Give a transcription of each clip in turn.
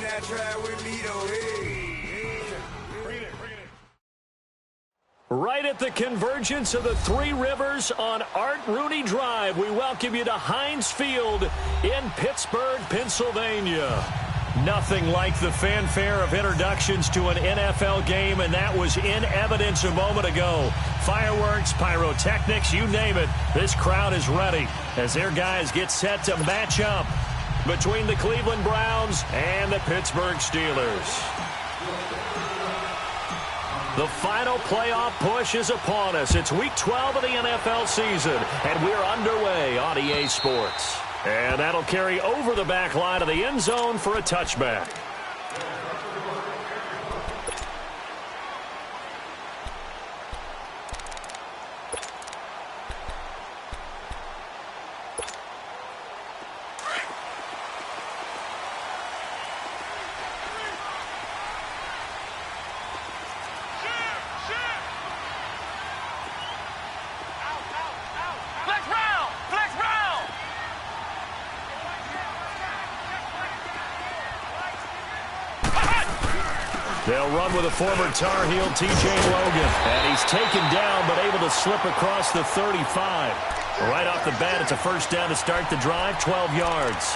that track with me, though. Hey. Right at the convergence of the Three Rivers on Art Rooney Drive, we welcome you to Heinz Field in Pittsburgh, Pennsylvania. Nothing like the fanfare of introductions to an NFL game, and that was in evidence a moment ago. Fireworks, pyrotechnics, you name it. This crowd is ready as their guys get set to match up between the Cleveland Browns and the Pittsburgh Steelers. The final playoff push is upon us. It's Week 12 of the NFL season, and we're underway on EA Sports. And that'll carry over the back line of the end zone for a touchback. They'll run with a former Tar Heel, T.J. Logan. And he's taken down, but able to slip across the 35. Right off the bat, it's a first down to start the drive, 12 yards.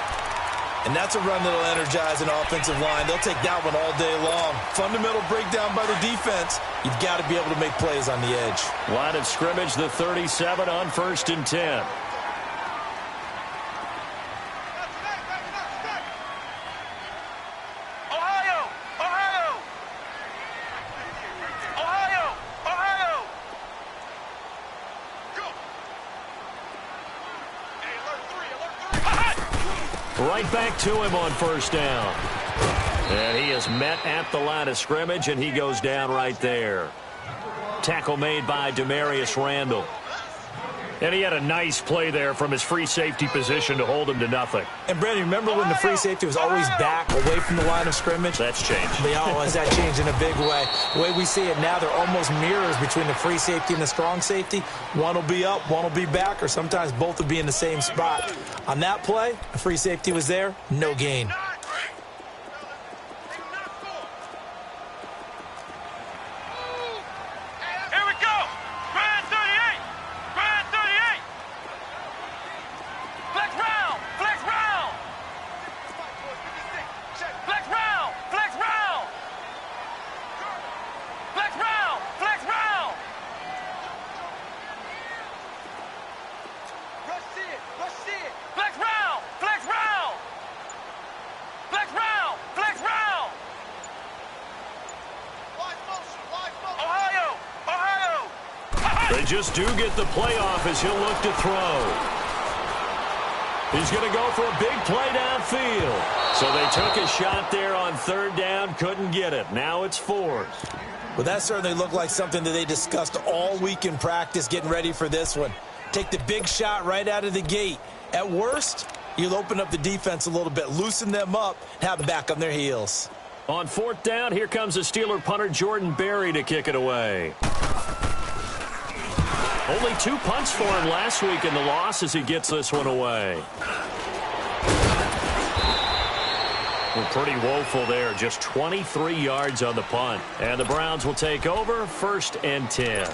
And that's a run that'll energize an offensive line. They'll take that one all day long. Fundamental breakdown by the defense. You've got to be able to make plays on the edge. Line of scrimmage, the 37 on 1st and 10. Right back to him on first down. And he is met at the line of scrimmage, and he goes down right there. Tackle made by Demarius Randall. And he had a nice play there from his free safety position to hold him to nothing. And, Brandon, remember when the free safety was always back away from the line of scrimmage? That's changed. Has that changed in a big way? The way we see it now, they're almost mirrors between the free safety and the strong safety. One will be up, one will be back, or sometimes both will be in the same spot. On that play, the free safety was there, no gain. They just do get the playoff as he'll look to throw. He's going to go for a big play downfield. So they took a shot there on third down, couldn't get it. Now it's 4th. Well, that certainly looked like something that they discussed all week in practice getting ready for this one. Take the big shot right out of the gate. At worst, you'll open up the defense a little bit, loosen them up, have them back on their heels. On 4th down, here comes the Steeler punter Jordan Berry to kick it away. Only 2 punts for him last week in the loss as he gets this one away. Well, pretty woeful there. Just 23 yards on the punt. And the Browns will take over 1st and 10.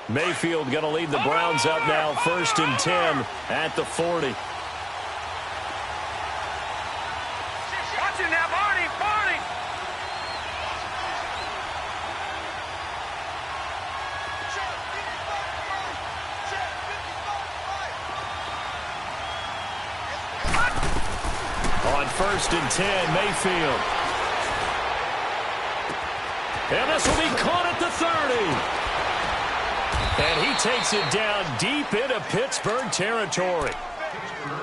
Mayfield going to lead the Browns up now 1st and 10 at the 40. On 1st and 10, Mayfield. And this will be caught at the 30. And he takes it down deep into Pittsburgh territory.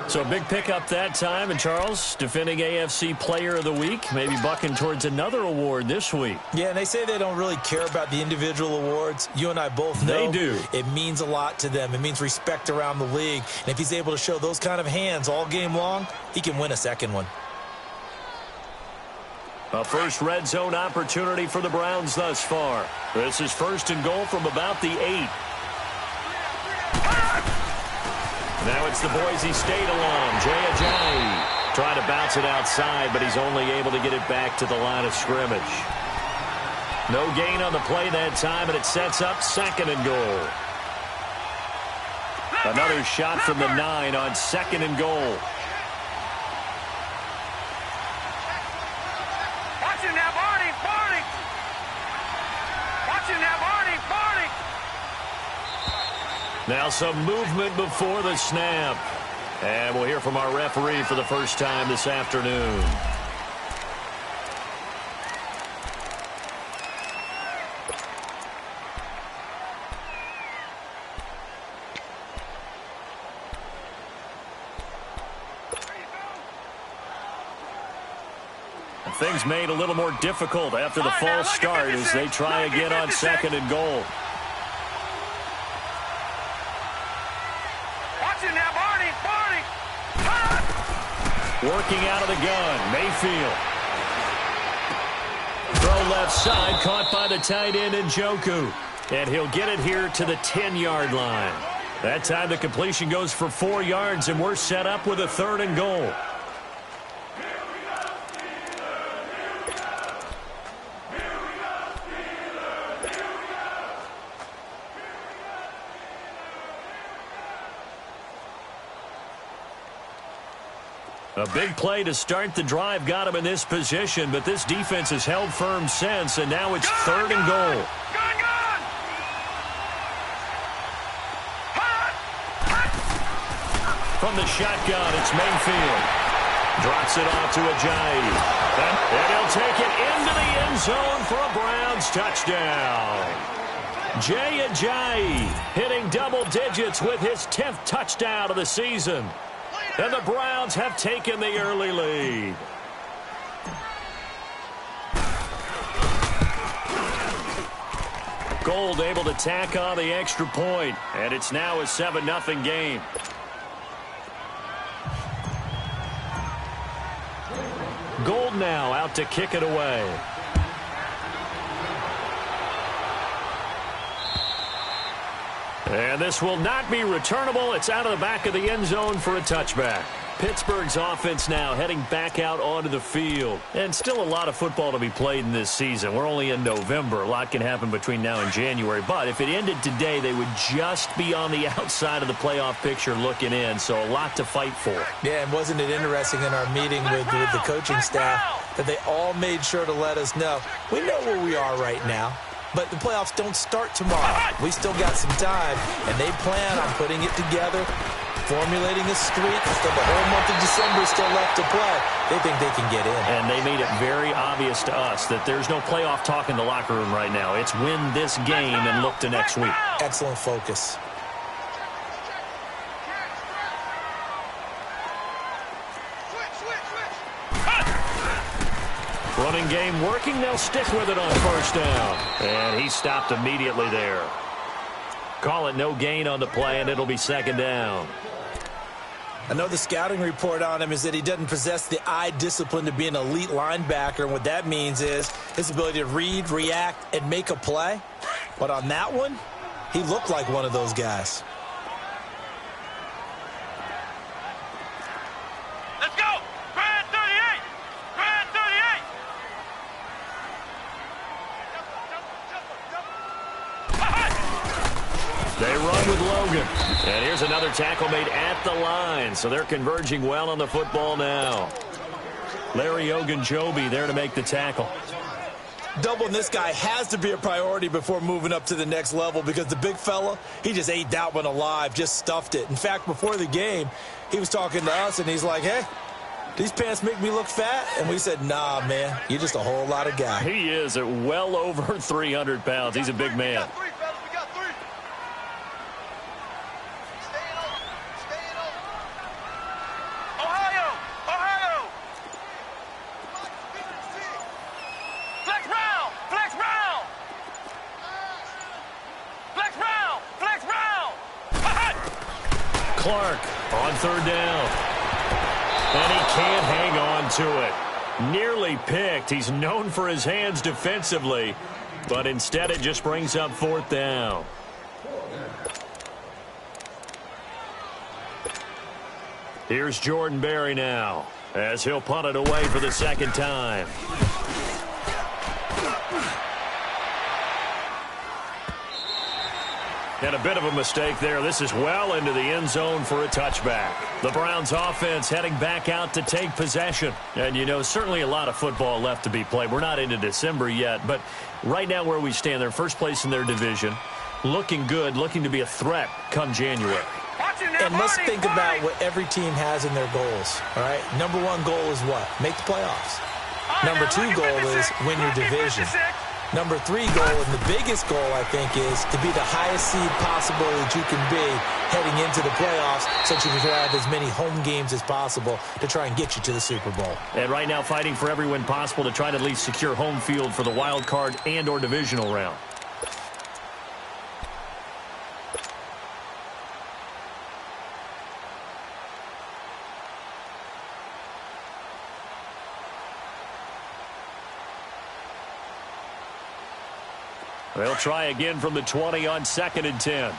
So big pickup that time. And Charles, defending AFC Player of the Week, maybe bucking towards another award this week. Yeah, and they say they don't really care about the individual awards. You and I both know they do. It means a lot to them. It means respect around the league. And if he's able to show those kind of hands all game long, he can win a second one. A first red zone opportunity for the Browns thus far. This is 1st and goal from about the 8. Now it's the Boise State alum, Jay Ajayi. Trying to bounce it outside, but he's only able to get it back to the line of scrimmage. No gain on the play that time, and it sets up 2nd and goal. Another shot from the 9 on 2nd and goal. Watch him now, Barney! Barney! Watch him now, Barney! Barney! Now some movement before the snap. And we'll hear from our referee for the first time this afternoon. Things made a little more difficult after the false start as they try again on 2nd and goal. Watch him now, Barney! Barney! Working out of the gun, Mayfield. Throw left side, caught by the tight end Njoku. And he'll get it here to the 10-yard line. That time the completion goes for 4 yards, and we're set up with a 3rd and goal. A big play to start the drive got him in this position, but this defense has held firm since, and now it's 3rd and goal. From the shotgun, it's Mayfield. Drops it off to Ajayi. And he'll take it into the end zone for a Browns touchdown. Jay Ajayi hitting double digits with his 10th touchdown of the season. And the Browns have taken the early lead. Gold able to tack on the extra point, and it's now a 7-0 game. Gold now out to kick it away. And this will not be returnable. It's out of the back of the end zone for a touchback. Pittsburgh's offense now heading back out onto the field. And still a lot of football to be played in this season. We're only in November. A lot can happen between now and January. But if it ended today, they would just be on the outside of the playoff picture looking in. So a lot to fight for. Yeah, and wasn't it interesting in our meeting with the coaching staff that they all made sure to let us know, we know where we are right now. But the playoffs don't start tomorrow. We still got some time, and they plan on putting it together, formulating a streak. Still the whole month of December still left to play. They think they can get in. And they made it very obvious to us that there's no playoff talk in the locker room right now. It's win this game and look to next week. Excellent focus. Running game working. They'll stick with it on 1st down. And he stopped immediately there. Call it no gain on the play, and it'll be 2nd down. I know the scouting report on him is that he doesn't possess the eye discipline to be an elite linebacker. And what that means is his ability to read, react, and make a play. But on that one, he looked like one of those guys. Let's go! Grand 38! Grand 38! They run with Logan. And here's another tackle made at the line. So they're converging well on the football now. Larry Ogunjobi there to make the tackle. Doubling this guy has to be a priority before moving up to the next level because the big fella, he just ate that one alive, just stuffed it. In fact, before the game, he was talking to us, and he's like, hey, these pants make me look fat? And we said, nah, man, you're just a whole lot of guy. He is at well over 300 pounds. He's a big man. Clark on 3rd down. And he can't hang on to it. Nearly picked. He's known for his hands defensively, but instead it just brings up 4th down. Here's Jordan Berry now, as he'll punt it away for the second time. And a bit of a mistake there. This is well into the end zone for a touchback. The Browns offense heading back out to take possession. And, you know, certainly a lot of football left to be played. We're not into December yet, but right now where we stand, they're first place in their division. Looking good, looking to be a threat come January. And let's think about what every team has in their goals, all right? Number one goal is what? Make the playoffs. Number two goal is win your division. Number three goal, and the biggest goal, I think, is to be the highest seed possible that you can be heading into the playoffs so that you can have as many home games as possible to try and get you to the Super Bowl. And right now fighting for every win possible to try to at least secure home field for the wild card and or divisional round. They'll try again from the 20 on 2nd and 10.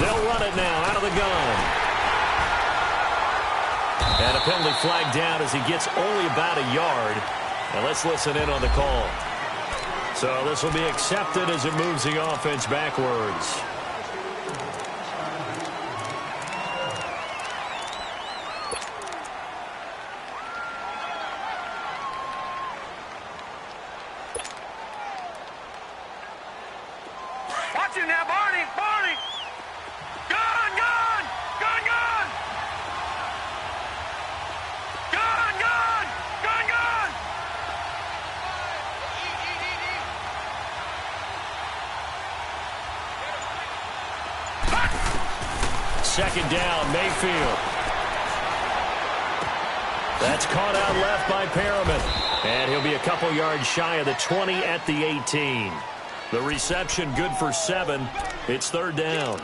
They'll run it now out of the gun. And a penalty flag down as he gets only about a yard. Now let's listen in on the call. So this will be accepted as it moves the offense backwards. Second down, Mayfield. That's caught out left by Perriman. And he'll be a couple yards shy of the 20 at the 18. The reception good for 7. It's 3rd down.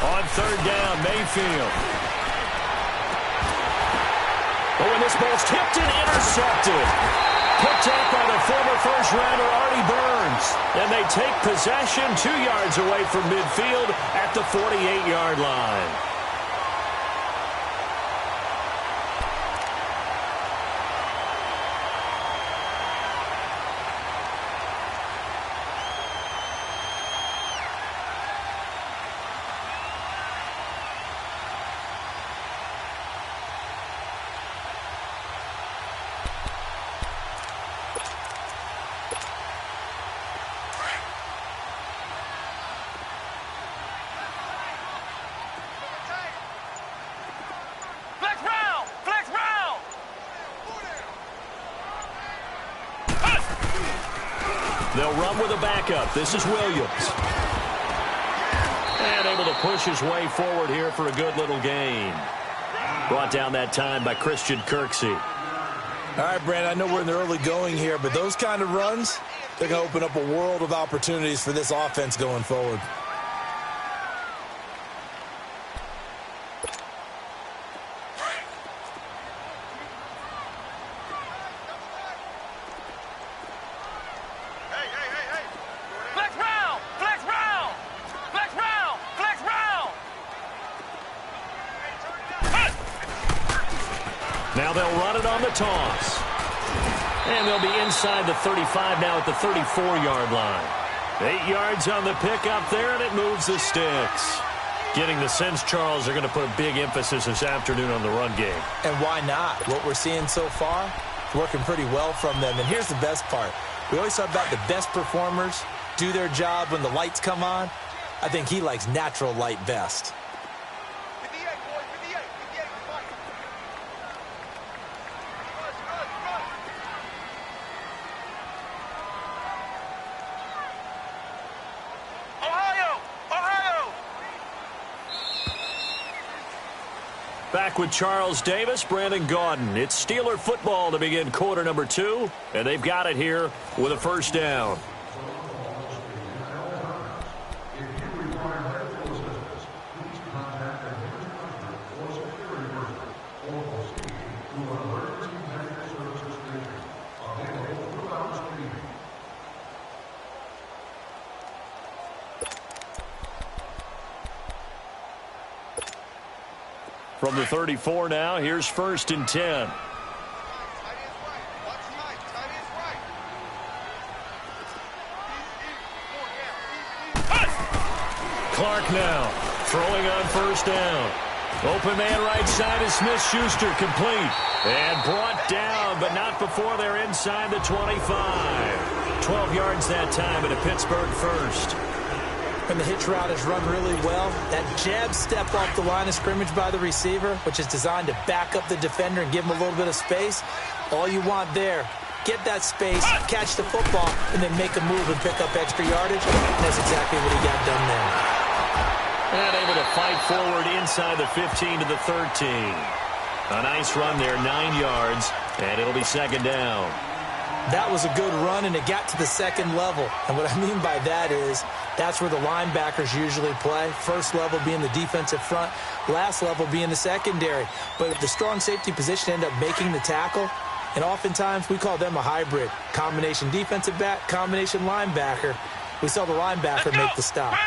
On 3rd down, Mayfield. Oh, and this ball's tipped and intercepted. Picked up by the former first-rounder Artie Burns. And they take possession 2 yards away from midfield at the 48-yard line. They'll run with a backup. This is Williams. And able to push his way forward here for a good little gain. Brought down that time by Christian Kirksey. All right, Brand, I know we're in the early going here, but those kind of runs, they're going to open up a world of opportunities for this offense going forward. Now they'll run it on the toss. And they'll be inside the 35 now at the 34-yard line. 8 yards on the pickup there, and it moves the sticks. Getting the sense, Charles, they're going to put a big emphasis this afternoon on the run game. And why not? What we're seeing so far, it's working pretty well from them. And here's the best part. We always talk about the best performers do their job when the lights come on. I think he likes natural light best. back with Charles Davis, Brandon Gaudin. It's Steeler football to begin quarter number 2, and they've got it here with a first down. From the 34 now, here's 1st and 10. Clark now throwing on 1st down. Open man right side is Smith-Schuster, complete. And brought down, but not before they're inside the 25. 12 yards that time at a Pittsburgh first. And the hitch route is run really well. That jab step off the line of scrimmage by the receiver, which is designed to back up the defender and give him a little bit of space. All you want there, get that space, catch the football, and then make a move and pick up extra yardage. And that's exactly what he got done there. And able to fight forward inside the 15 to the 13. A nice run there, 9 yards, and it'll be 2nd down. That was a good run, and it got to the 2nd level. And what I mean by that is that's where the linebackers usually play. First level being the defensive front, last level being the secondary. But the strong safety position ended up making the tackle, and oftentimes we call them a hybrid. Combination defensive back, combination linebacker. We saw the linebacker make the stop.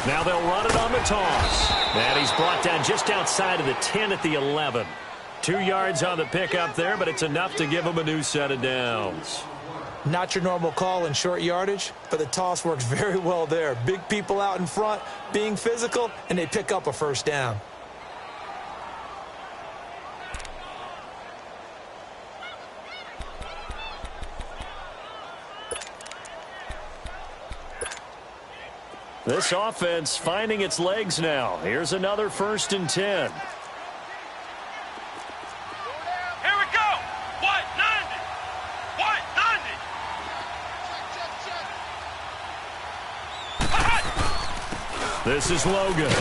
Now they'll run it on the toss. And he's brought down just outside of the 10 at the 11. 2 yards on the pickup there, but it's enough to give him a new set of downs. Not your normal call in short yardage, but the toss works very well there. Big people out in front, being physical, and they pick up a 1st down. This offense finding its legs now. Here's another 1st and 10. Here we go. White 90. White 90. This is Logan.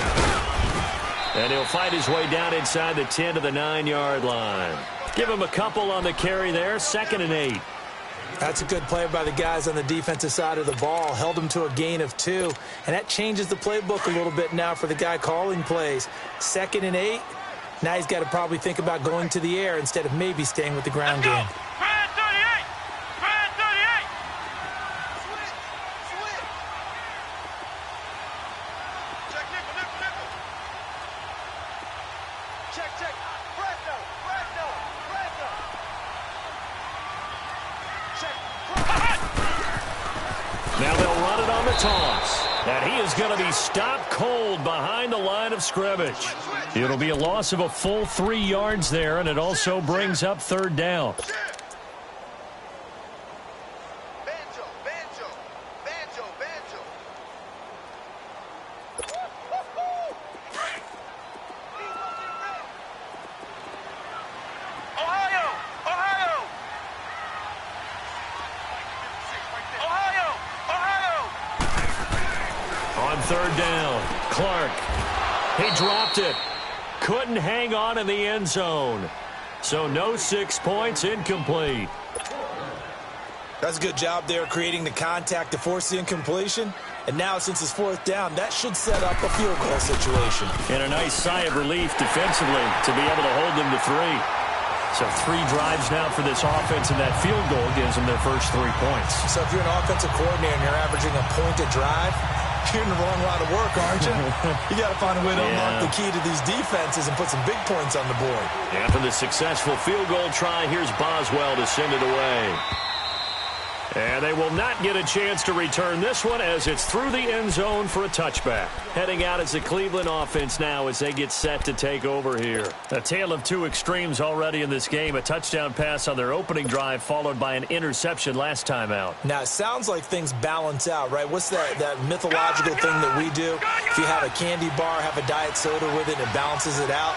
And he'll fight his way down inside the 10 to the 9-yard line. Give him a couple on the carry there. 2nd and 8. That's a good play by the guys on the defensive side of the ball. Held them to a gain of 2. And that changes the playbook a little bit now for the guy calling plays. 2nd and 8. Now he's got to probably think about going to the air instead of maybe staying with the ground game. Brand 38. Brand 38. Switch. Check nickel. Check. Brando. Now they'll run it on the toss. And he is going to be stopped cold behind the line of scrimmage. It'll be a loss of a full 3 yards there, and it also brings up 3rd down. On 3rd down, Clark. He dropped it. Couldn't hang on in the end zone. So no 6 points, incomplete. That's a good job there creating the contact to force the incompletion. And now since it's 4th down, that should set up a field goal situation. And a nice sigh of relief defensively to be able to hold them to 3. So 3 drives now for this offense, and that field goal gives them their first 3 points. So if you're an offensive coordinator and you're averaging a point a drive, you're in the wrong line of work, aren't you? You got to find a way to unlock the key to these defenses and put some big points on the board. After the successful field goal try, here's Boswell to send it away. And they will not get a chance to return this one as it's through the end zone for a touchback. Heading out as the Cleveland offense now as they get set to take over here. A tale of 2 extremes already in this game. A touchdown pass on their opening drive followed by an interception last time out. Now, it sounds like things balance out, right? What's that mythological thing that we do? If you have a candy bar, have a diet soda with it, and it balances it out.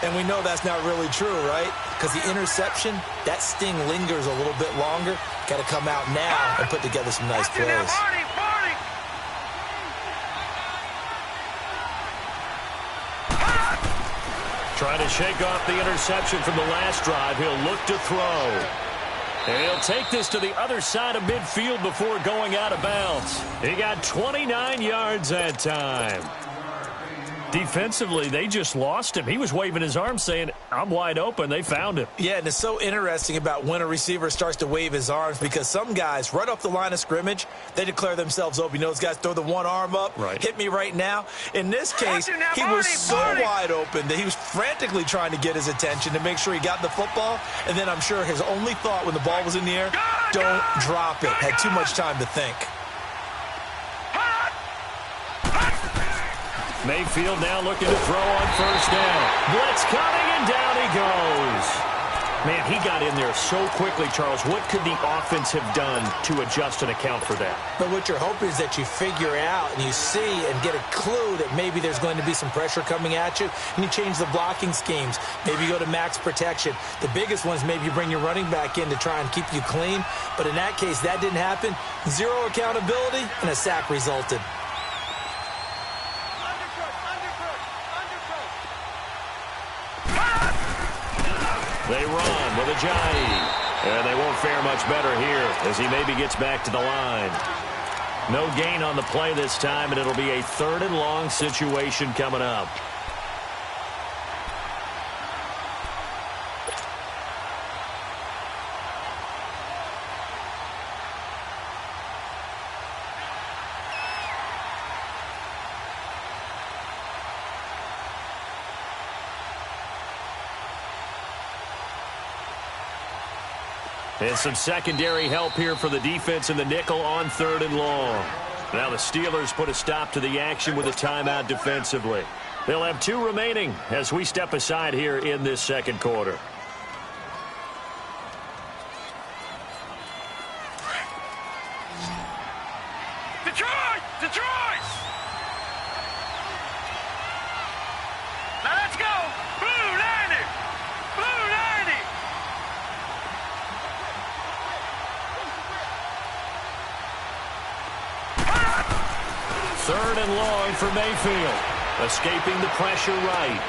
And we know that's not really true, right? Because the interception, that sting lingers a little bit longer. Got to come out now and put together some nice plays. Trying to shake off the interception from the last drive. He'll look to throw. And he'll take this to the other side of midfield before going out of bounds. He got 29 yards that time. Defensively, they just lost him. He was waving his arms saying, I'm wide open. They found him. Yeah, and it's so interesting about when a receiver starts to wave his arms because some guys, right off the line of scrimmage, they declare themselves open. You know, those guys throw the one arm up, hit me right now. In this case, he was so wide open that he was frantically trying to get his attention to make sure he got the football. And then I'm sure his only thought when the ball was in the air, don't drop it. Had too much time to think. Mayfield now looking to throw on first down. Blitz coming, and down he goes. Man, he got in there so quickly, Charles. What could the offense have done to adjust and account for that? But what you're hoping is that you figure out and you see and get a clue that maybe there's going to be some pressure coming at you, and you change the blocking schemes. Maybe you go to max protection. The biggest one is maybe you bring your running back in to try and keep you clean. But in that case, that didn't happen. Zero accountability, and a sack resulted. They run with Ajayi. And they won't fare much better here as he maybe gets back to the line. No gain on the play this time, and it'll be a 3rd and long situation coming up. And some secondary help here for the defense in the nickel on 3rd and long. Now the Steelers put a stop to the action with a timeout defensively. They'll have 2 remaining as we step aside here in this second quarter. Detroit! Detroit! Now let's go! Blue 90! Blue 90! Third and long for Mayfield. Escaping the pressure right.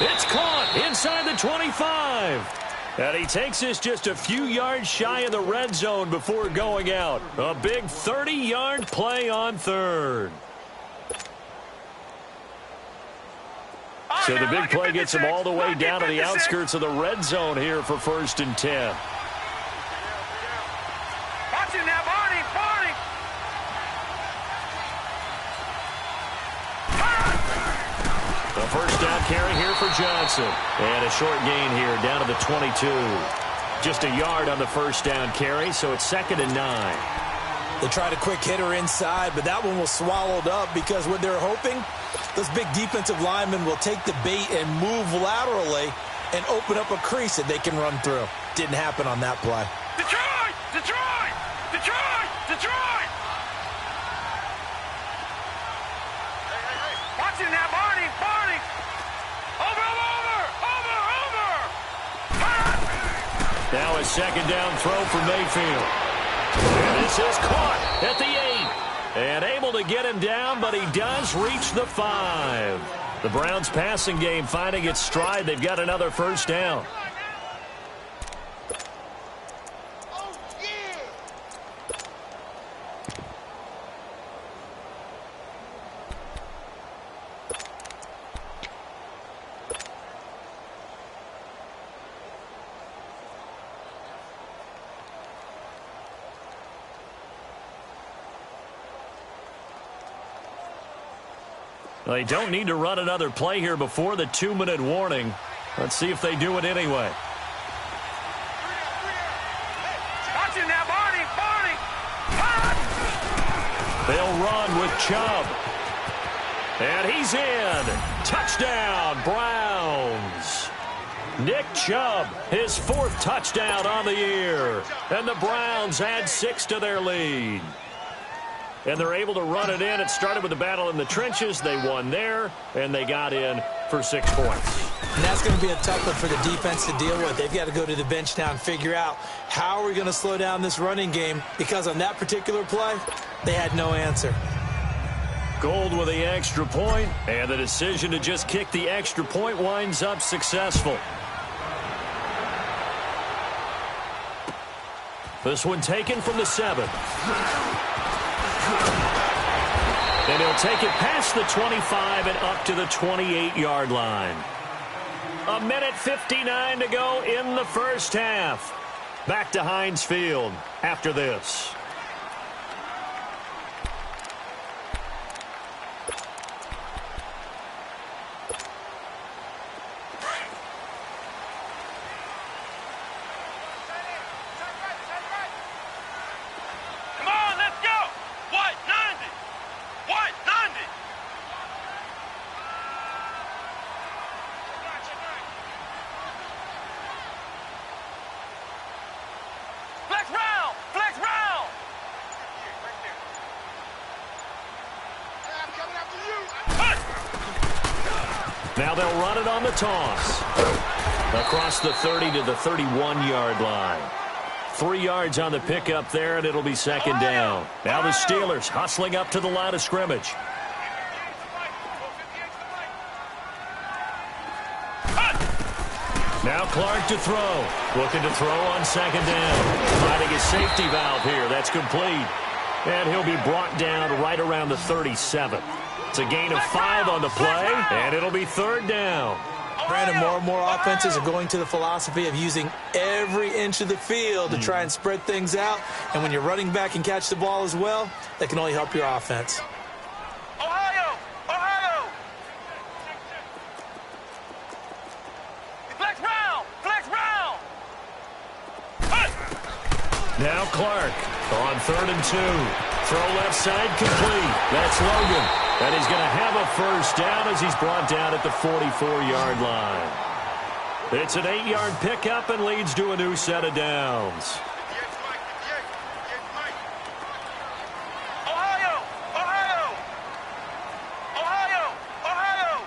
It's caught inside the 25. And he takes this just a few yards shy of the red zone before going out. A big 30-yard play on 3rd. So the big play gets him all the way down to the outskirts of the red zone here for 1st and 10. Watch him now, Barney! Barney! The first down carry here for Johnson. And a short gain here down to the 22. Just a yard on the first down carry, so it's 2nd and 9. They tried a quick hitter inside, but that one was swallowed up because what they're hoping, those big defensive linemen will take the bait and move laterally and open up a crease that they can run through. Didn't happen on that play. Detroit! Detroit! Detroit! Detroit! Watch him now, Barney! Barney! Over! Now a 2nd down throw for Mayfield. And this is caught at the 8. And able to get him down, but he does reach the 5. The Browns passing game finding its stride. They've got another first down. They don't need to run another play here before the 2-minute warning. Let's see if they do it anyway. Watch him now, Barney! Barney! They'll run with Chubb. And he's in. Touchdown, Browns. Nick Chubb, his 4th touchdown on the year. And the Browns add 6 to their lead. And they're able to run it in. It started with the battle in the trenches. They won there, and they got in for 6 points. And that's going to be a tough one for the defense to deal with. They've got to go to the bench now and figure out how are we going to slow down this running game, because on that particular play, they had no answer. Gold with the extra point, and the decision to just kick the extra point winds up successful. This one taken from the 7. And he'll take it past the 25 and up to the 28-yard line. 1:59 to go in the first half. Back to Heinz Field after this. Now they'll run it on the toss. Across the 30 to the 31-yard line. 3 yards on the pickup there, and it'll be second down. Now the Steelers hustling up to the line of scrimmage. Now Clark to throw. Looking to throw on second down. Finding a safety valve here. That's complete. And he'll be brought down right around the 37. It's a gain of 5 on the play, and it'll be third down. Brandon, more and more offenses are going to the philosophy of using every inch of the field to try and spread things out. And when you're running back and catch the ball as well, that can only help your offense. Ohio! Ohio! Flex round! Flex round! Now Clark on 3rd and 2. Throw left side complete. That's Logan. And he's going to have a first down as he's brought down at the 44-yard line. It's an 8-yard pickup and leads to a new set of downs. Ohio! Ohio! Ohio! Ohio!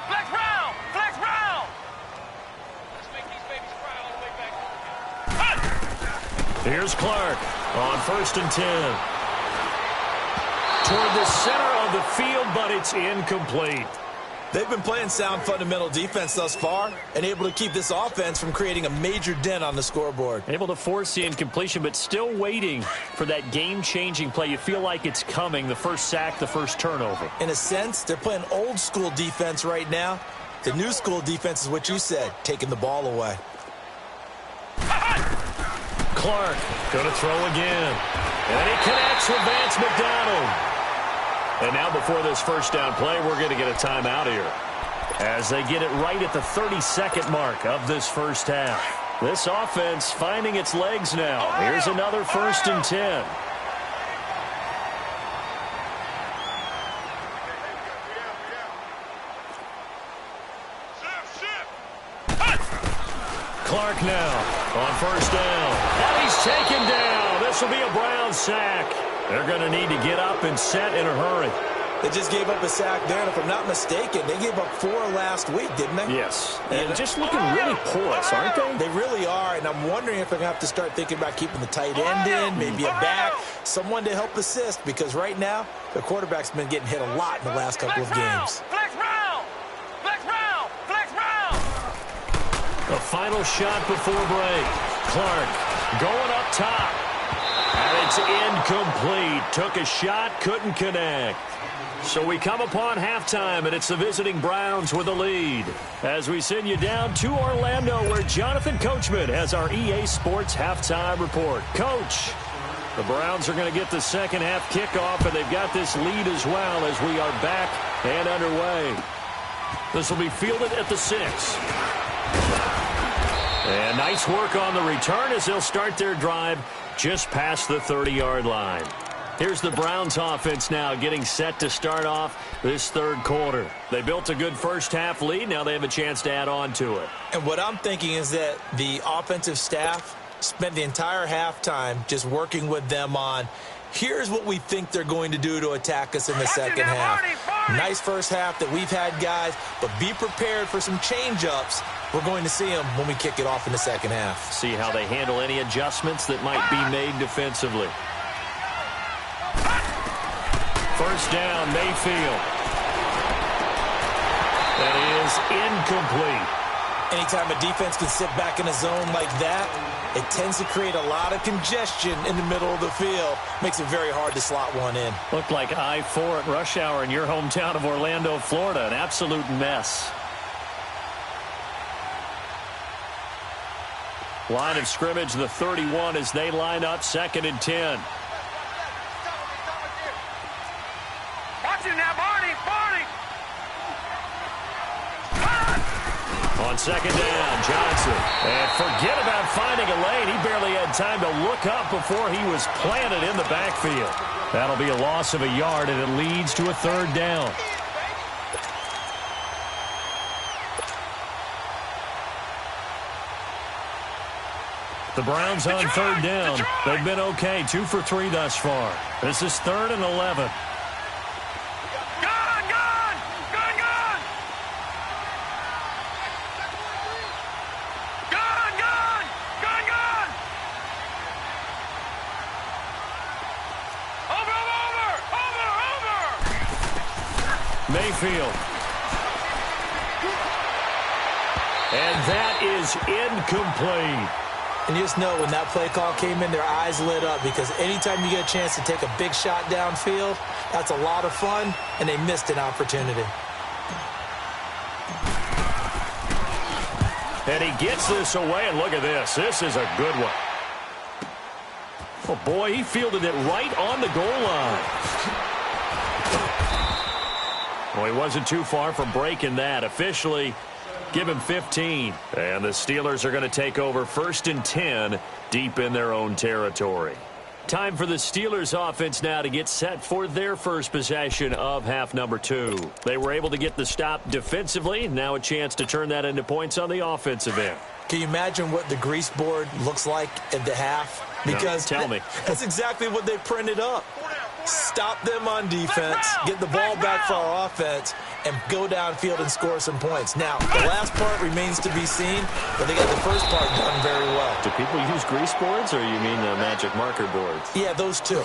Flex round! Flex round! Let's make these babies cry all the way back. Here's Clark on 1st and 10. Toward the center of the field, but it's incomplete. They've been playing sound fundamental defense thus far and able to keep this offense from creating a major dent on the scoreboard. Able to force the incompletion, but still waiting for that game-changing play. You feel like it's coming, the first sack, the first turnover. In a sense, they're playing old school defense right now. The new school defense is what you said, taking the ball away. Clark going to throw again. And he connects with Vance McDonald. And now before this first down play, we're going to get a timeout here, as they get it right at the 32nd mark of this first half. This offense finding its legs now. Here's another 1st and 10. Clark now on 1st down. And he's taken down. This will be a Brown sack. They're going to need to get up and set in a hurry. They just gave up a sack there, and if I'm not mistaken, they gave up 4 last week, didn't they? Yes. And just looking really porous, aren't they? They really are, and I'm wondering if they're going to have to start thinking about keeping the tight end in, maybe a back, someone to help assist, because right now, the quarterback's been getting hit a lot in the last couple of games. Flex round! Flex round! Flex round! The final shot before break. Clark going up top. And it's incomplete. Took a shot, couldn't connect. So we come upon halftime, and it's the visiting Browns with the lead. As we send you down to Orlando, where Jonathan Coachman has our EA Sports halftime report. Coach, the Browns are going to get the second half kickoff, and they've got this lead as well as we are back and underway. This will be fielded at the 6. And nice work on the return as they'll start their drive just past the 30-yard line. Here's the Browns offense now getting set to start off this third quarter. They built a good first half lead. Now they have a chance to add on to it. And what I'm thinking is that the offensive staff spent the entire halftime just working with them on, here's what we think they're going to do to attack us in the second half. Nice first half that we've had, guys, but be prepared for some change-ups. We're going to see them when we kick it off in the second half. See how they handle any adjustments that might be made defensively. First down, Mayfield. That is incomplete. Anytime a defense can sit back in a zone like that, it tends to create a lot of congestion in the middle of the field. Makes it very hard to slot one in. Looked like I-4 at rush hour in your hometown of Orlando, Florida. An absolute mess. Line of scrimmage, the 31, as they line up 2nd and 10. Watch it now, Barney! Barney! On 2nd down, Johnson. And forget about finding a lane. He barely had time to look up before he was planted in the backfield. That'll be a loss of a yard, and it leads to a 3rd down. The Browns on 3rd down. They've been okay, 2 for 3 thus far. This is 3rd and 11. Mayfield. And that is incomplete. And you just know when that play call came in, their eyes lit up, because anytime you get a chance to take a big shot downfield, that's a lot of fun, and they missed an opportunity. And he gets this away, and look at this. This is a good one. Oh, boy, he fielded it right on the goal line. Well, he wasn't too far from breaking that. Officially, give him 15. And the Steelers are going to take over 1st and 10 deep in their own territory. Time for the Steelers offense now to get set for their first possession of half number 2. They were able to get the stop defensively. Now a chance to turn that into points on the offensive end. Can you imagine what the grease board looks like at the half? Because no, tell me. That's exactly what they printed up. Stop them on defense, get the ball back for our offense, and go downfield and score some points. Now, the last part remains to be seen, but they got the first part done very well. Do people use grease boards, or you mean magic marker boards? Yeah, those two.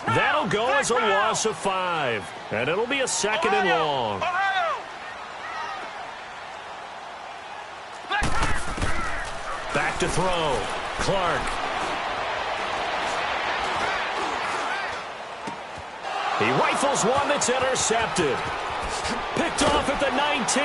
That'll go as a loss of 5, and it'll be a 2nd and long. Back to throw. Clark. He rifles one that's intercepted. Picked off at the 19.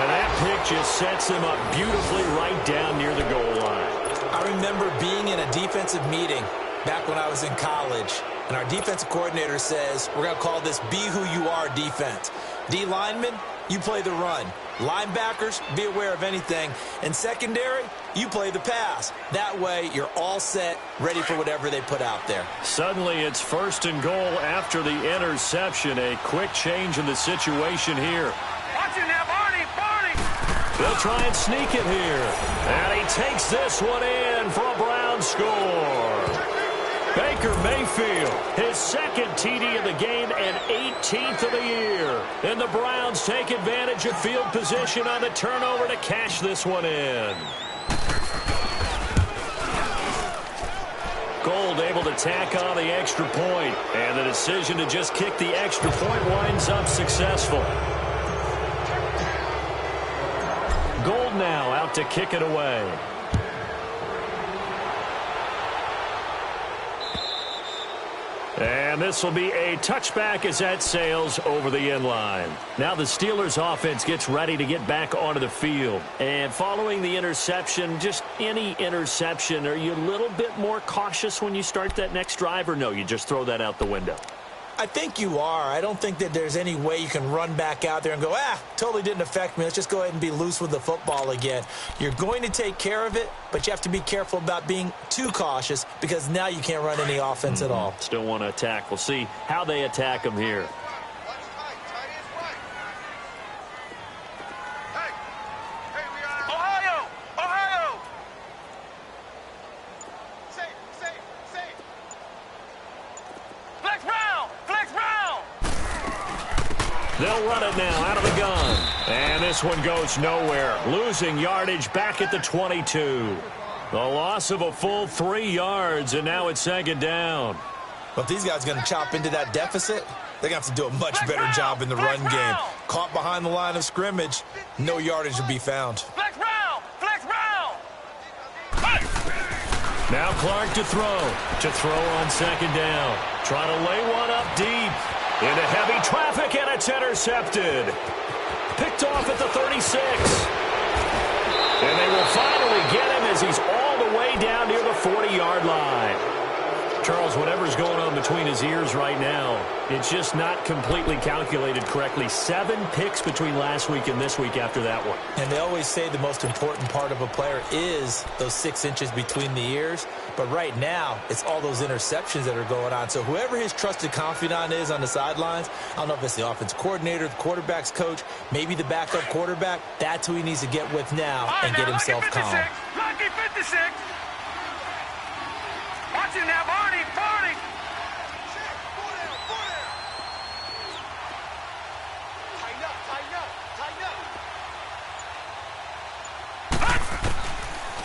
And that pick just sets him up beautifully right down near the goal line. I remember being in a defensive meeting back when I was in college, and our defensive coordinator says, we're going to call this Be Who You Are defense. D linemen, you play the run. Linebackers, be aware of anything. And secondary, you play the pass. That way, you're all set, ready for whatever they put out there. Suddenly, it's 1st and goal after the interception. A quick change in the situation here. Watch it now, Barney! Barney! They'll try and sneak it here. And he takes this one in for a Brown score. Baker Mayfield, his 2nd TD of the game and 18th of the year. And the Browns take advantage of field position on the turnover to cash this one in. Gold able to tack on the extra point. And the decision to just kick the extra point winds up successful. Gold now out to kick it away. And this will be a touchback as that sails over the end line. Now the Steelers offense gets ready to get back onto the field. And following the interception, just any interception, are you a little bit more cautious when you start that next drive, or no, you just throw that out the window? I think you are. I don't think that there's any way you can run back out there and go, totally didn't affect me. Let's just go ahead and be loose with the football again. You're going to take care of it, but you have to be careful about being too cautious, because now you can't run any offense at all. Still want to attack. We'll see how they attack them here. They'll run it now out of the gun. And this one goes nowhere. Losing yardage back at the 22. The loss of a full 3 yards, and now it's second down. But if these guys are going to chop into that deficit, they're going to have to do a much better job in the run game. Caught behind the line of scrimmage, no yardage will be found. Flex round! Flex round! Now Clark to throw. To throw on second down. Trying to lay one up deep. Into heavy traffic, and it's intercepted. Picked off at the 36. And they will finally get him as he's all the way down near the 40-yard line. Charles, whatever's going on between his ears right now, it's just not completely calculated correctly. 7 picks between last week and this week after that one. And they always say the most important part of a player is those 6 inches between the ears. But right now, it's all those interceptions that are going on. So whoever his trusted confidant is on the sidelines, I don't know if it's the offense coordinator, the quarterback's coach, maybe the backup quarterback, that's who he needs to get with now and get himself calm. Lucky 56. Watching that, Barney, Barney. Tighten up, tighten up, tighten up.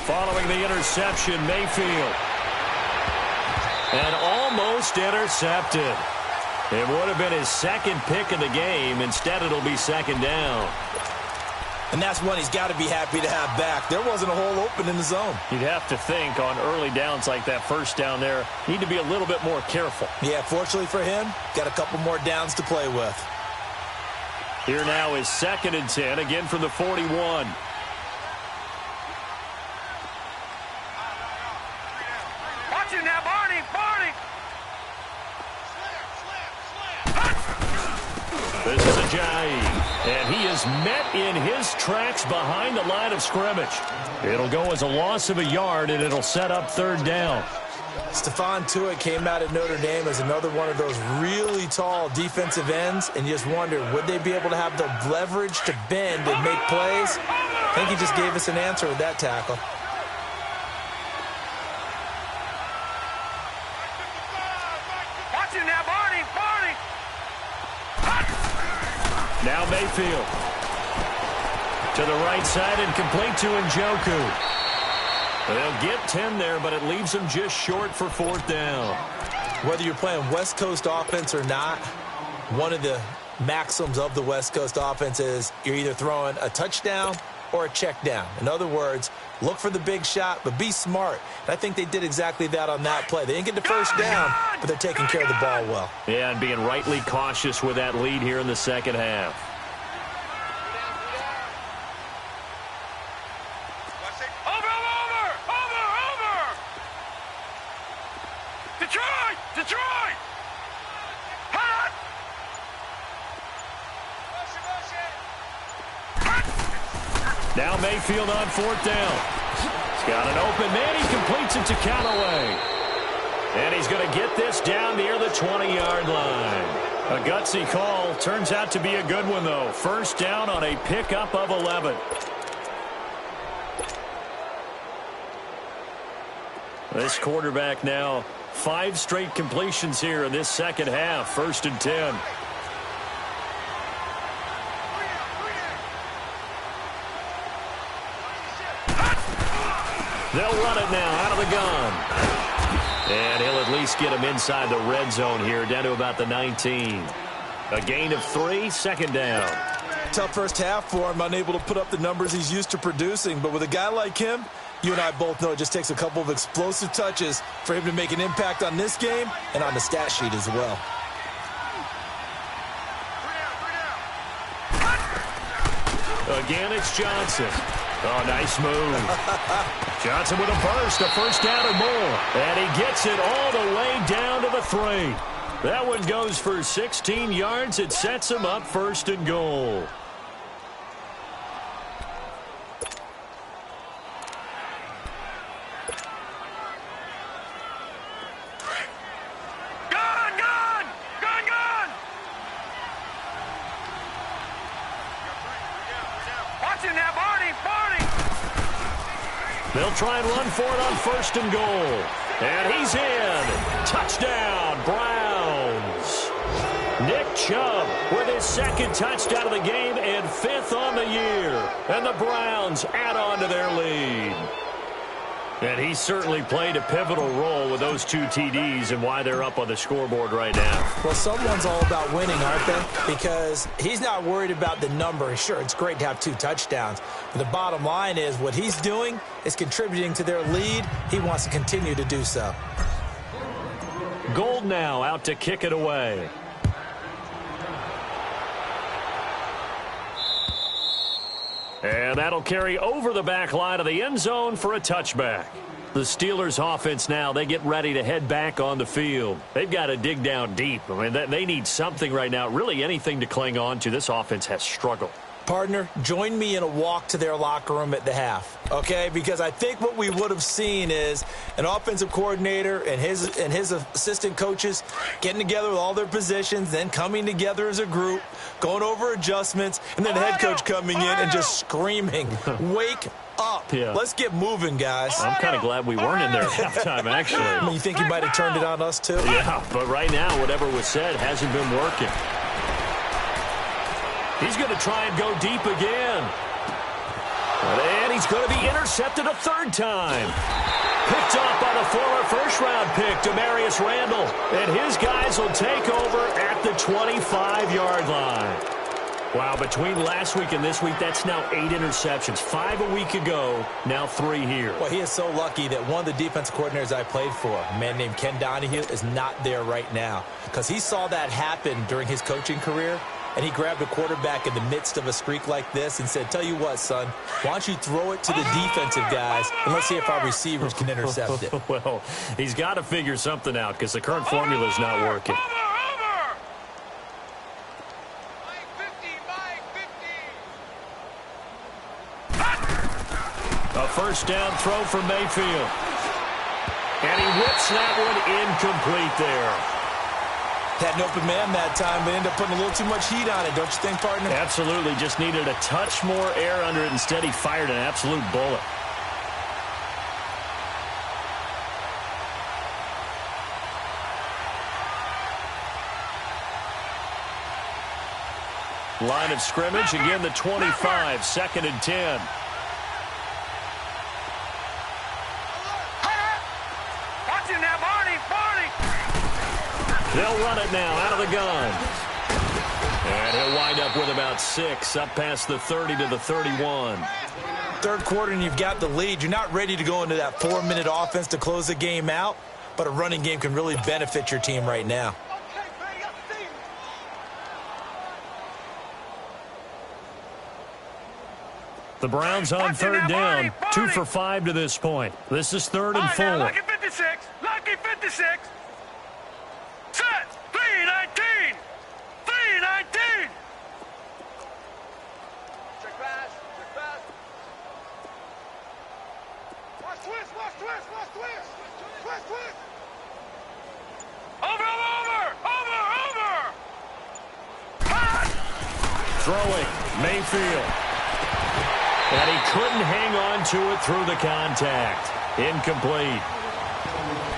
Following the interception, Mayfield. And almost intercepted. It would have been his second pick of the game. Instead, it'll be second down. And that's one he's got to be happy to have back. There wasn't a hole open in the zone. You'd have to think on early downs like that first down there, need to be a little bit more careful. Yeah, fortunately for him, got a couple more downs to play with. Here now is 2nd and 10, again from the 41. Watching that, Barney, Barney. This is Ajayi, and he is met in his tracks behind the line of scrimmage. It'll go as a loss of a yard, and it'll set up 3rd down. Stephon Tuitt came out at Notre Dame as another one of those really tall defensive ends, and you just wonder, would they be able to have the leverage to bend and make plays? I think he just gave us an answer with that tackle. Watching that, Barney, Barney. Now Mayfield. To the right side and complete to Njoku. They'll get 10 there, but it leaves them just short for 4th down. Whether you're playing West Coast offense or not, one of the maxims of the West Coast offense is you're either throwing a touchdown or a check down. In other words, look for the big shot, but be smart. And I think they did exactly that on that play. They didn't get the first down, but they're taking care of the ball well. Yeah, and being rightly cautious with that lead here in the second half. Detroit! Detroit! Hot! Now Mayfield on 4th down. He's got an open man. He completes it to Callaway. And he's going to get this down near the 20-yard line. A gutsy call. Turns out to be a good one, though. 1st down on a pickup of 11. This quarterback now 5 straight completions here in this second half. 1st and 10. They'll run it now out of the gun. And he'll at least get him inside the red zone here, down to about the 19. A gain of 3, 2nd down. Tough first half for him, unable to put up the numbers he's used to producing. But with a guy like him, you and I both know it just takes a couple of explosive touches for him to make an impact on this game and on the stat sheet as well. Again, it's Johnson. Oh, nice move. Johnson with a burst, a 1st down or more. And he gets it all the way down to the 3. That one goes for 16 yards. It sets him up 1st and goal. They'll try and run for it on 1st and goal. And he's in. Touchdown, Browns. Nick Chubb with his second touchdown of the game and 5th on the year. And the Browns add on to their lead. And he certainly played a pivotal role with those 2 TDs and why they're up on the scoreboard right now. Well, someone's all about winning, aren't they? Because he's not worried about the number. Sure, it's great to have 2 touchdowns. But the bottom line is what he's doing is contributing to their lead. He wants to continue to do so. Gold now out to kick it away. And that'll carry over the back line of the end zone for a touchback. The Steelers offense now, they get ready to head back on the field. They've got to dig down deep. I mean, they need something right now, really anything to cling on to. This offense has struggled. Partner, join me in a walk to their locker room at the half, okay? Because I think what we would have seen is an offensive coordinator and his assistant coaches getting together with all their positions, then coming together as a group, going over adjustments, and then the head coach coming in and just screaming, wake up. Yeah. Let's get moving, guys. I'm kind of glad we weren't in there at halftime, actually. I mean, you think you might have turned it on us, too? Yeah, but right now, whatever was said hasn't been working. He's going to try and go deep again. And he's going to be intercepted a 3rd time. Picked off by the former first-round pick, Demarius Randall. And his guys will take over at the 25-yard line. Wow, between last week and this week, that's now 8 interceptions. 5 a week ago, now 3 here. Well, he is so lucky that one of the defense coordinators I played for, a man named Ken Donahue, is not there right now. Because he saw that happen during his coaching career. And he grabbed a quarterback in the midst of a streak like this and said, tell you what, son, why don't you throw it to the defensive guys, and let's see if our receivers can intercept it. Well, he's got to figure something out because the current formula is not working. A first down throw for Mayfield. And he whips that one incomplete there. Had an open man that time, but ended up putting a little too much heat on it, don't you think, partner? Absolutely. Just needed a touch more air under it. Instead, he fired an absolute bullet. Line of scrimmage, again the 25, 2nd and 10. They'll run it now out of the gun. And he'll wind up with about 6, up past the 30 to the 31. 3rd quarter and you've got the lead. You're not ready to go into that 4-minute offense to close the game out, but a running game can really benefit your team right now. The Browns on 3rd down, 2 for 5 to this point. This is 3rd and 4. Lucky 56. Lucky 56. Set. 3-19. 3-19. Check pass. Check pass. Watch twist. Watch twist. Watch twist. Twist, twist. Over. Throwing, Mayfield. And he couldn't hang on to it through the contact. Incomplete.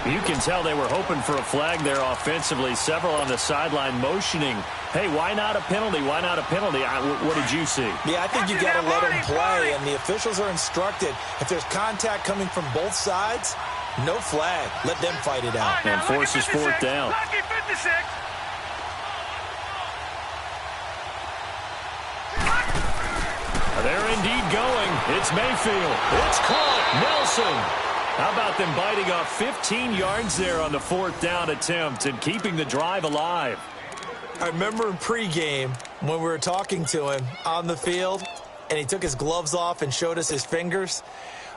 You can tell they were hoping for a flag there offensively. Several on the sideline motioning. Hey, why not a penalty? Why not a penalty? What did you see? Yeah, I think you got to let them play, and the officials are instructed. If there's contact coming from both sides, no flag. Let them fight it out. And forces 4th down. Lucky 56. They're indeed going. It's Mayfield. It's caught. Nelson. How about them biting off 15 yards there on the 4th down attempt and keeping the drive alive? I remember in pregame when we were talking to him on the field, and he took his gloves off and showed us his fingers.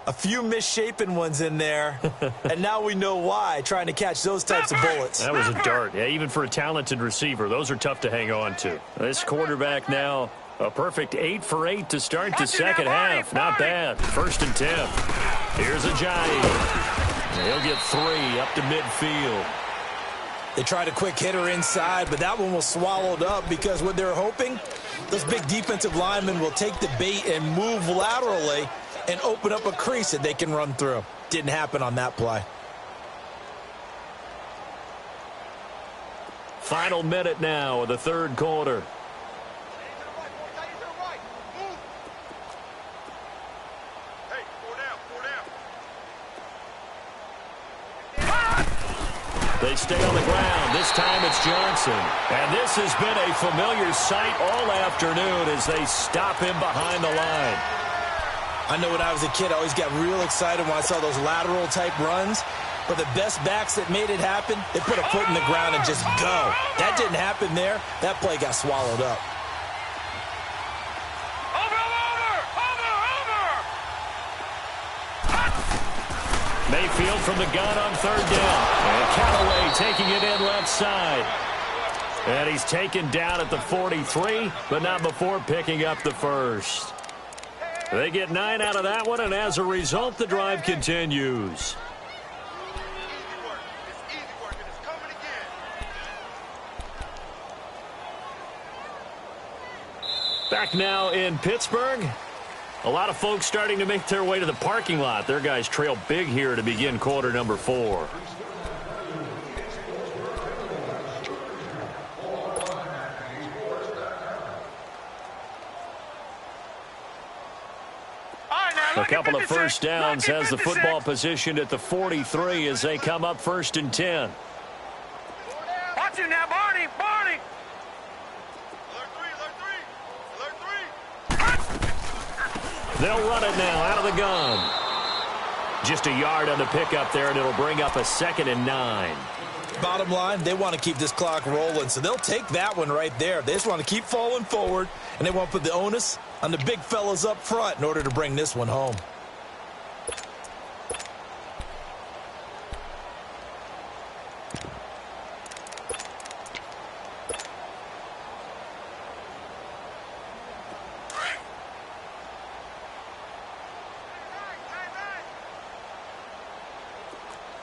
A few misshapen ones in there, and now we know why, trying to catch those types of bullets. That was a dart. Yeah, even for a talented receiver, those are tough to hang on to. This quarterback now, a perfect 8 for 8 to start the second half. Not bad. 1st and 10. Here's Ajayi. He'll get 3 up to midfield. They tried a quick hitter inside, but that one was swallowed up because what they're hoping, those big defensive linemen will take the bait and move laterally and open up a crease that they can run through. Didn't happen on that play. Final minute now of the 3rd quarter. They stay on the ground. This time it's Johnson. And this has been a familiar sight all afternoon as they stop him behind the line. I know when I was a kid, I always got real excited when I saw those lateral-type runs. But the best backs that made it happen, they put a foot in the ground and just go. That didn't happen there. That play got swallowed up. Mayfield from the gun on third down. And Callaway taking it in left side. And he's taken down at the 43, but not before picking up the first. They get 9 out of that one, and as a result, the drive continues. Back now in Pittsburgh. A lot of folks starting to make their way to the parking lot. Their guys trail big here to begin quarter number 4. A couple of first downs has the football positioned at the 43 as they come up 1st and 10. Watch it now, Barney! Barney! They'll run it now out of the gun. Just a yard on the pickup there, and it'll bring up a 2nd and 9. Bottom line, they want to keep this clock rolling, so they'll take that one right there. They just want to keep falling forward, and they want to put the onus on the big fellas up front in order to bring this one home.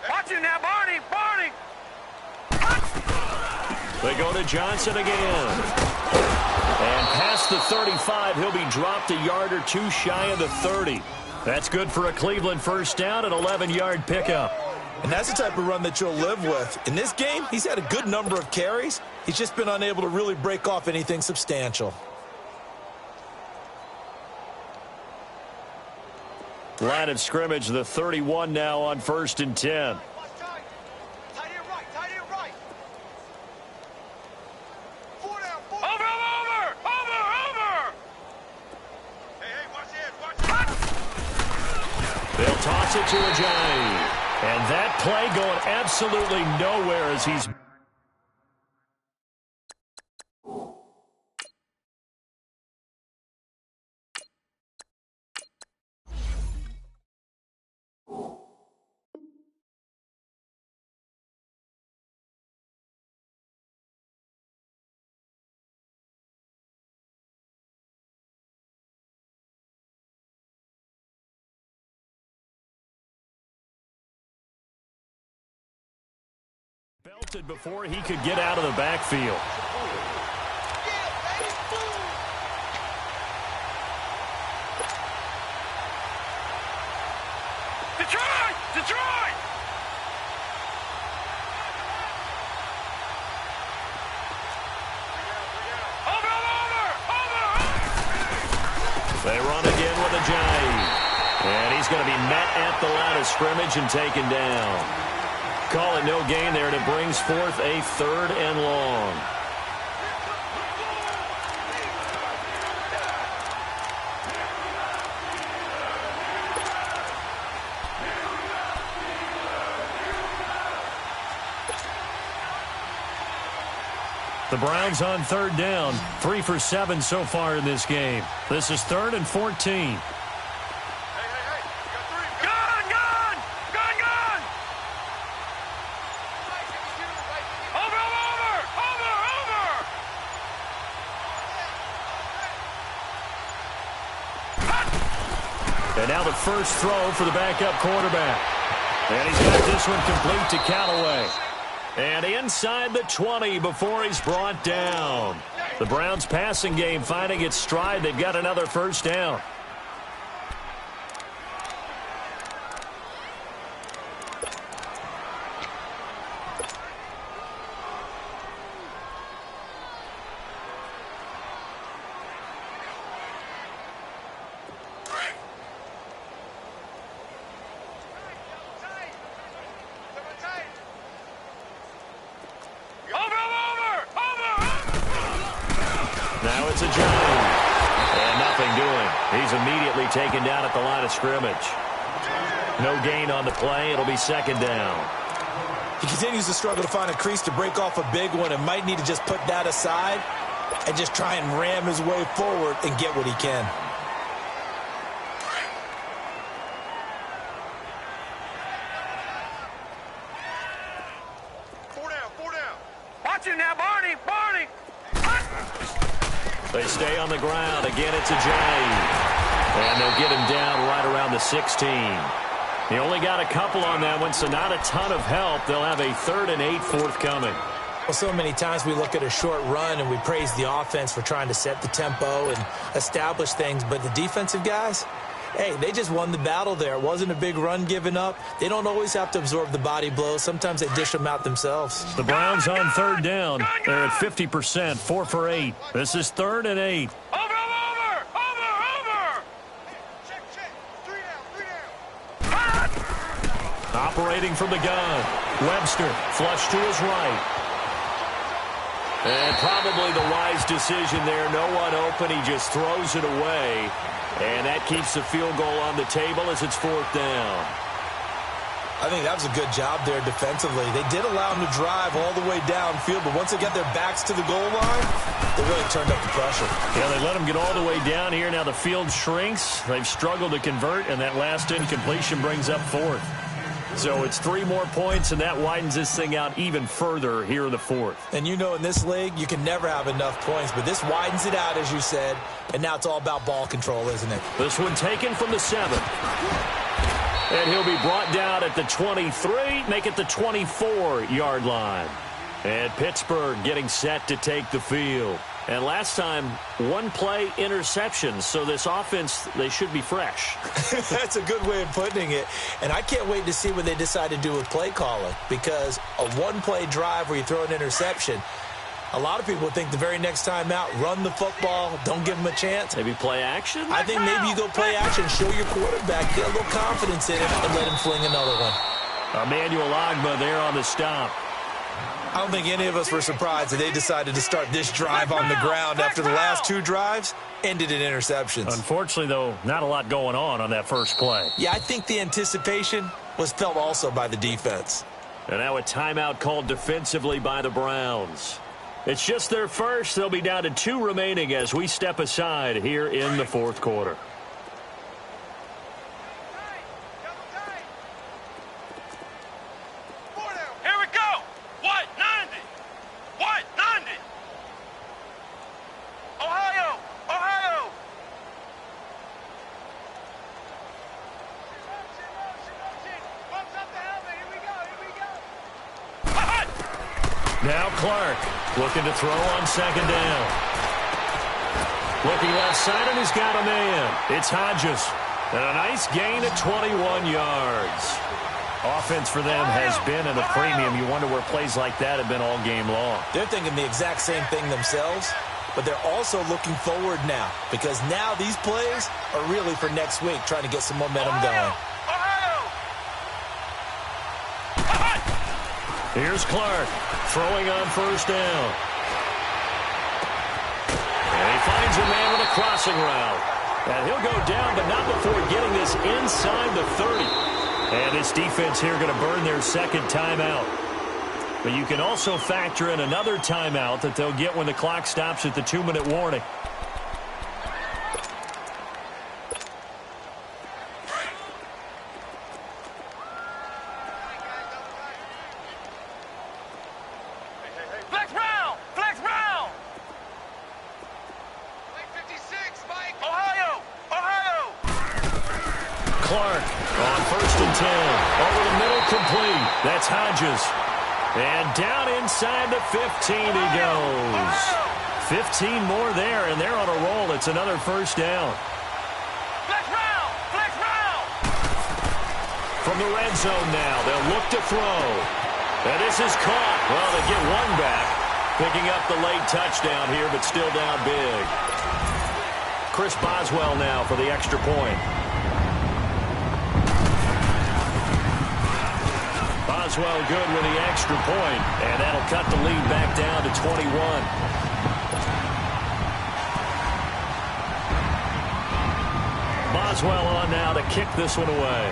Watch it now, Barney! Barney! They go to Johnson again. And past the 35, he'll be dropped a yard or two shy of the 30. That's good for a Cleveland first down, an 11-yard pickup. And that's the type of run that you'll live with. In this game, he's had a good number of carries. He's just been unable to really break off anything substantial. Line of scrimmage, the 31 now on 1st and 10. They'll toss it to Ajayi. And that play going absolutely nowhere as he's... belted before he could get out of the backfield. Detroit! Detroit! Over! They run again with Ajayi. And he's going to be met at the line of scrimmage and taken down. Call it no gain there, and it brings forth a 3rd and long. The Browns on 3rd down, 3 for 7 so far in this game. This is 3rd and 14. And now the first throw for the backup quarterback. And he's got this one complete to Callaway. And inside the 20 before he's brought down. The Browns passing game finding its stride. They've got another first down. Now it's a Jones. And nothing doing. He's immediately taken down at the line of scrimmage. No gain on the play. It'll be second down. He continues to struggle to find a crease to break off a big one and might need to just put that aside and just try and ram his way forward and get what he can. Four down. Watch it now, Barney. They stay on the ground. Again, it's a J. And they'll get him down right around the 16. He only got a couple on that one, so not a ton of help. They'll have a 3rd and 8 forthcoming. Well, so many times we look at a short run and we praise the offense for trying to set the tempo and establish things, but the defensive guys, hey, they just won the battle there. It wasn't a big run given up. They don't always have to absorb the body blows. Sometimes they dish them out themselves. The Browns on 3rd down. They're at 50%, 4 for 8. This is 3rd and 8. Over. Operating from the gun. Webster, flush to his right. And probably the wise decision there. No one open. He just throws it away. And that keeps the field goal on the table as it's 4th down. I think that was a good job there defensively. They did allow him to drive all the way downfield, but once they got their backs to the goal line, they really turned up the pressure. Yeah, they let him get all the way down here. Now the field shrinks. They've struggled to convert, and that last incompletion brings up 4th. So it's 3 more points, and that widens this thing out even further here in the 4th. And you know, in this league, you can never have enough points, but this widens it out, as you said, and now it's all about ball control, isn't it? This one taken from the 7. And he'll be brought down at the 23, make it the 24-yard line. And Pittsburgh getting set to take the field. And last time, 1 play interception. So this offense, they should be fresh. That's a good way of putting it. And I can't wait to see what they decide to do with play calling. Because a 1-play drive where you throw an interception, a lot of people think the very next time out, run the football, don't give them a chance. Maybe play action? I think maybe you go play action, show your quarterback, get a little confidence in him, and let him fling another one. Emmanuel Ogbah there on the stop. I don't think any of us were surprised that they decided to start this drive on the ground after the last 2 drives ended in interceptions. Unfortunately, though, not a lot going on that first play. Yeah, I think the anticipation was felt also by the defense. And now a timeout called defensively by the Browns. It's just their first. They'll be down to 2 remaining as we step aside here in the 4th quarter. Now Clark looking to throw on 2nd down. Looking left side, and he's got a man. It's Hodges. And a nice gain at 21 yards. Offense for them has been at a premium. You wonder where plays like that have been all game long. They're thinking the exact same thing themselves, but they're also looking forward now because now these plays are really for next week, trying to get some momentum going. Here's Clark throwing on 1st down. And he finds a man with a crossing route. And he'll go down, but not before getting this inside the 30. And this defense here going to burn their 2nd timeout. But you can also factor in another timeout that they'll get when the clock stops at the 2-minute warning. Clark on 1st and 10. Over the middle, complete. That's Hodges. And down inside the 15 he goes. 15 more there, and they're on a roll. It's another 1st down. Flex round! From the red zone now, they'll look to throw. And this is caught. Well, they get 1 back. Picking up the late touchdown here, but still down big. Chris Boswell now for the extra point. Boswell good with the extra point, and that'll cut the lead back down to 21. Boswell on now to kick this one away.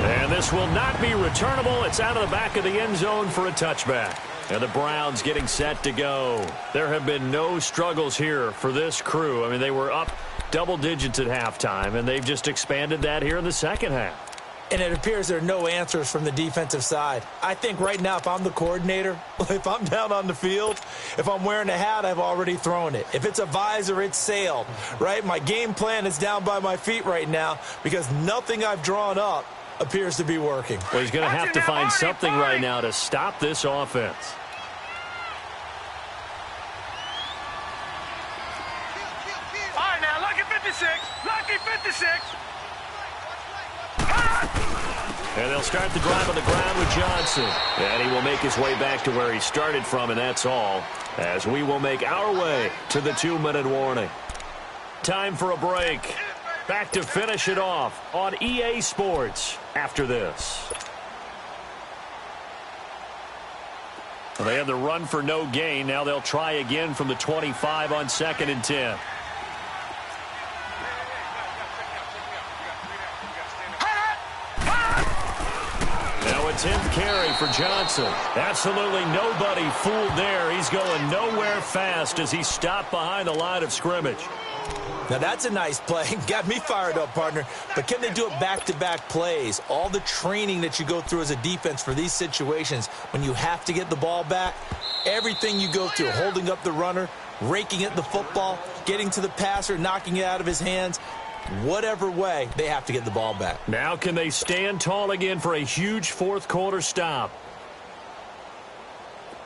And this will not be returnable. It's out of the back of the end zone for a touchback. And the Browns getting set to go. There have been no struggles here for this crew. I mean, they were up double digits at halftime, and they've just expanded that here in the second half. And it appears there are no answers from the defensive side. I think right now, if I'm the coordinator, if I'm down on the field, if I'm wearing a hat, I've already thrown it. If it's a visor, it's sailed, right? My game plan is down by my feet right now because nothing I've drawn up appears to be working. Well, he's going to have to find something right now to stop this offense. All right, now, lucky 56. Lucky 56. And they'll start the drive on the ground with Johnson. And he will make his way back to where he started from, and that's all, as we will make our way to the 2-minute warning. Time for a break. Back to finish it off on EA Sports after this. Well, they had the run for no gain. Now they'll try again from the 25 on 2nd and 10. Now a 10th carry for Johnson. Absolutely nobody fooled there. He's going nowhere fast as he's stopped behind the line of scrimmage. Now, that's a nice play. Got me fired up, partner. But can they do it back-to-back plays? All the training that you go through as a defense for these situations, when you have to get the ball back, everything you go through, holding up the runner, raking at the football, getting to the passer, knocking it out of his hands, whatever way, they have to get the ball back. Now can they stand tall again for a huge fourth-quarter stop?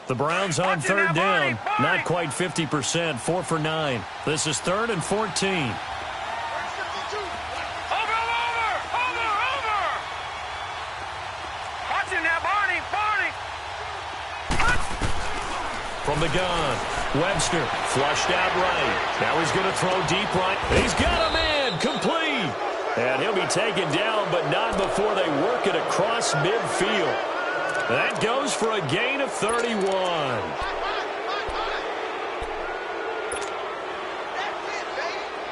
The Browns on 3rd down. Not quite 50%. 4 for 9. This is 3rd and 14. Over. Watching now, Barney. From the gun, Webster flushed out right. Now he's going to throw deep right. He's got a man. Complete. And he'll be taken down, but not before they work it across midfield. That goes for a gain of 31.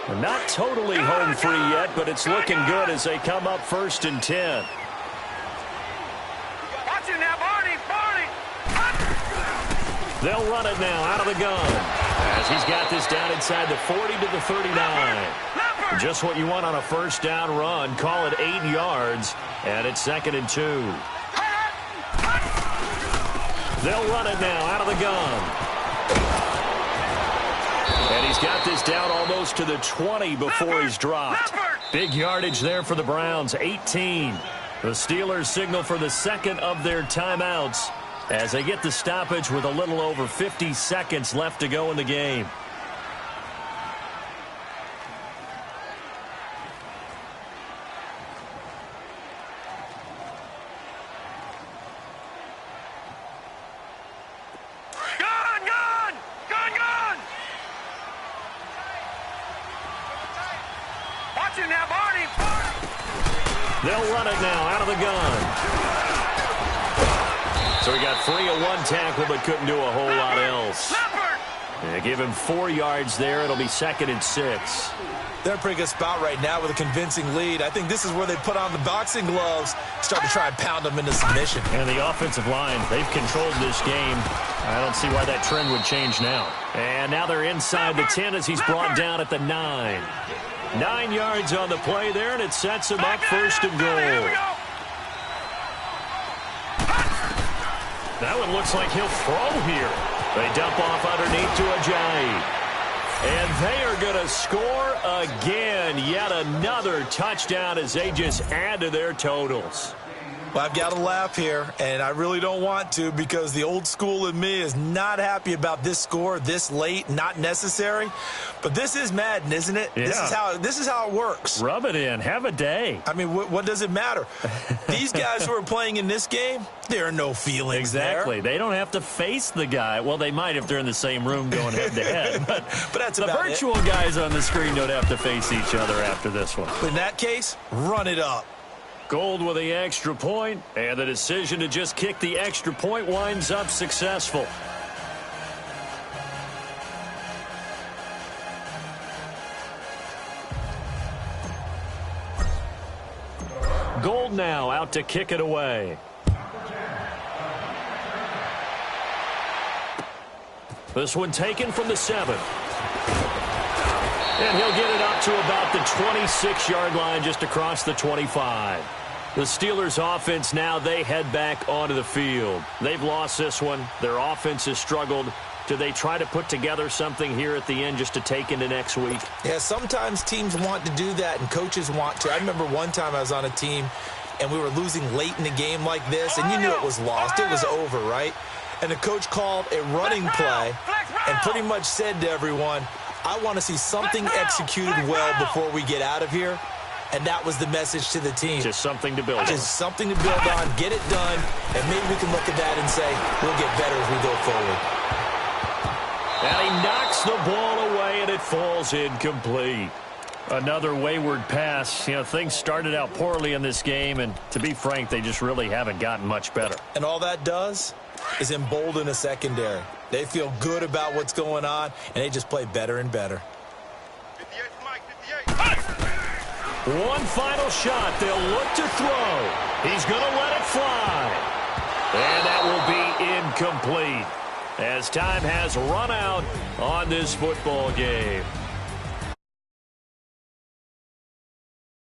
We're not totally home free yet, but it's looking good as they come up 1st and 10. Watch it now, Barney. They'll run it now out of the gun as he's got this down inside the 40 to the 39. Just what you want on a 1st down run. Call it 8 yards, and it's 2nd and 2. They'll run it now out of the gun. And he's got this down almost to the 20 before he's dropped. Big yardage there for the Browns, 18. The Steelers signal for the 2nd of their timeouts as they get the stoppage with a little over 50 seconds left to go in the game. They'll run it now out of the gun. So he got free of 1 tackle but couldn't do a whole lot else. They give him 4 yards there. It'll be 2nd and 6. They're in a pretty good spot right now with a convincing lead. I think this is where they put on the boxing gloves, start to try and pound them into submission. And the offensive line, they've controlled this game. I don't see why that trend would change now. And now they're inside the 10 as he's brought down at the 9. 9 yards on the play there, and it sets him up 1st and goal. That one looks like he'll throw here. They dump off underneath to Ajayi. And they are going to score again. Yet another touchdown as they just add to their totals. Well, I've got to laugh here, and I really don't want to because the old school in me is not happy about this score this late, not necessary. But this is Madden, isn't it? Yeah. This is how it works. Rub it in. Have a day. I mean, what does it matter? These guys who are playing in this game, there are no feelings exactly. there. They don't have to face the guy. Well, they might if they're in the same room going head-to-head. But that's the about virtual guys on the screen don't have to face each other after this one. But in that case, run it up. Gold with the extra point, and the decision to just kick the extra point winds up successful. Gold now out to kick it away. This one taken from the 7. And he'll get it up to about the 26-yard line, just across the 25. The Steelers' offense now, they head back onto the field. They've lost this one. Their offense has struggled. Do they try to put together something here at the end just to take into next week? Yeah, sometimes teams want to do that and coaches want to. I remember one time I was on a team and we were losing late in the game like this, and you knew it was lost. It was over, right? And the coach called a running play and pretty much said to everyone, I want to see something executed well before we get out of here. And that was the message to the team. Just something to build on. Just something to build on, get it done, and maybe we can look at that and say, we'll get better as we go forward. And he knocks the ball away, and it falls incomplete. Another wayward pass. You know, things started out poorly in this game, and to be frank, they just really haven't gotten much better. And all that does is embolden a secondary. They feel good about what's going on, and they just play better and better. 58, Mike, 58. One final shot. They'll look to throw. He's going to let it fly. And that will be incomplete as time has run out on this football game.